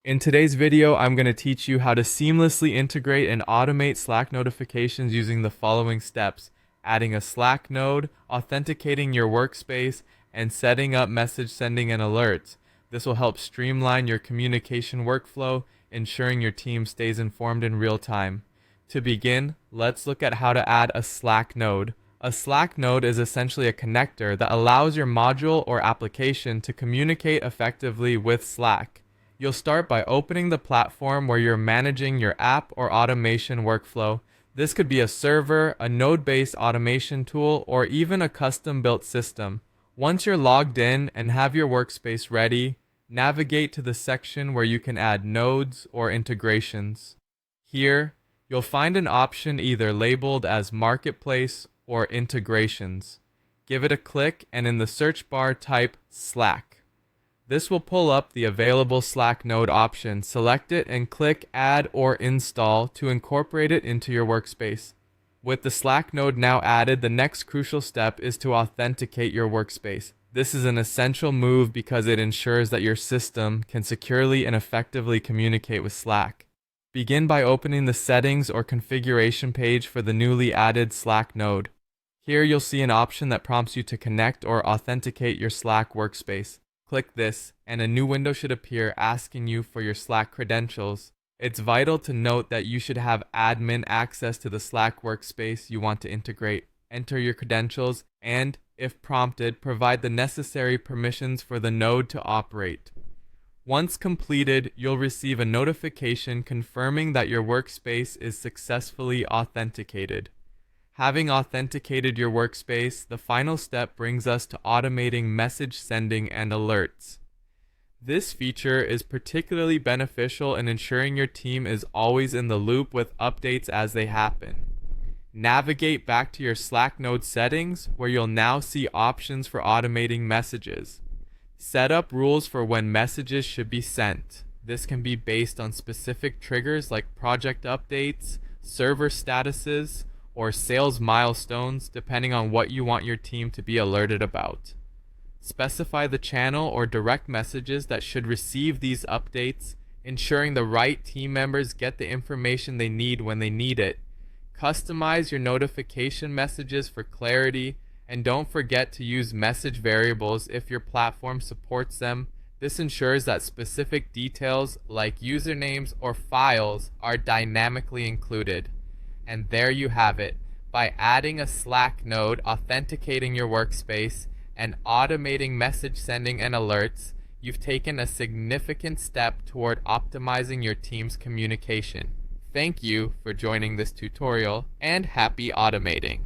In today's video, I'm going to teach you how to seamlessly integrate and automate Slack notifications using the following steps: adding a Slack node, authenticating your workspace, and setting up message sending and alerts. This will help streamline your communication workflow, ensuring your team stays informed in real time. To begin, let's look at how to add a Slack node. A Slack node is essentially a connector that allows your module or application to communicate effectively with Slack. You'll start by opening the platform where you're managing your app or automation workflow. This could be a server, a node-based automation tool, or even a custom-built system. Once you're logged in and have your workspace ready, navigate to the section where you can add nodes or integrations. Here, you'll find an option either labeled as Marketplace or Integrations. Give it a click and in the search bar type Slack. This will pull up the available Slack node option. Select it and click Add or Install to incorporate it into your workspace. With the Slack node now added, the next crucial step is to authenticate your workspace. This is an essential move because it ensures that your system can securely and effectively communicate with Slack. Begin by opening the settings or configuration page for the newly added Slack node. Here you'll see an option that prompts you to connect or authenticate your Slack workspace. Click this, and a new window should appear asking you for your Slack credentials. It's vital to note that you should have admin access to the Slack workspace you want to integrate. Enter your credentials and, if prompted, provide the necessary permissions for the node to operate. Once completed, you'll receive a notification confirming that your workspace is successfully authenticated. Having authenticated your workspace, the final step brings us to automating message sending and alerts. This feature is particularly beneficial in ensuring your team is always in the loop with updates as they happen. Navigate back to your Slack node settings, where you'll now see options for automating messages. Set up rules for when messages should be sent. This can be based on specific triggers like project updates, server statuses, or sales milestones, depending on what you want your team to be alerted about. Specify the channel or direct messages that should receive these updates, ensuring the right team members get the information they need when they need it. Customize your notification messages for clarity, and don't forget to use message variables if your platform supports them. This ensures that specific details like usernames or files are dynamically included. And there you have it. By adding a Slack node, authenticating your workspace, and automating message sending and alerts, you've taken a significant step toward optimizing your team's communication. Thank you for joining this tutorial, and happy automating.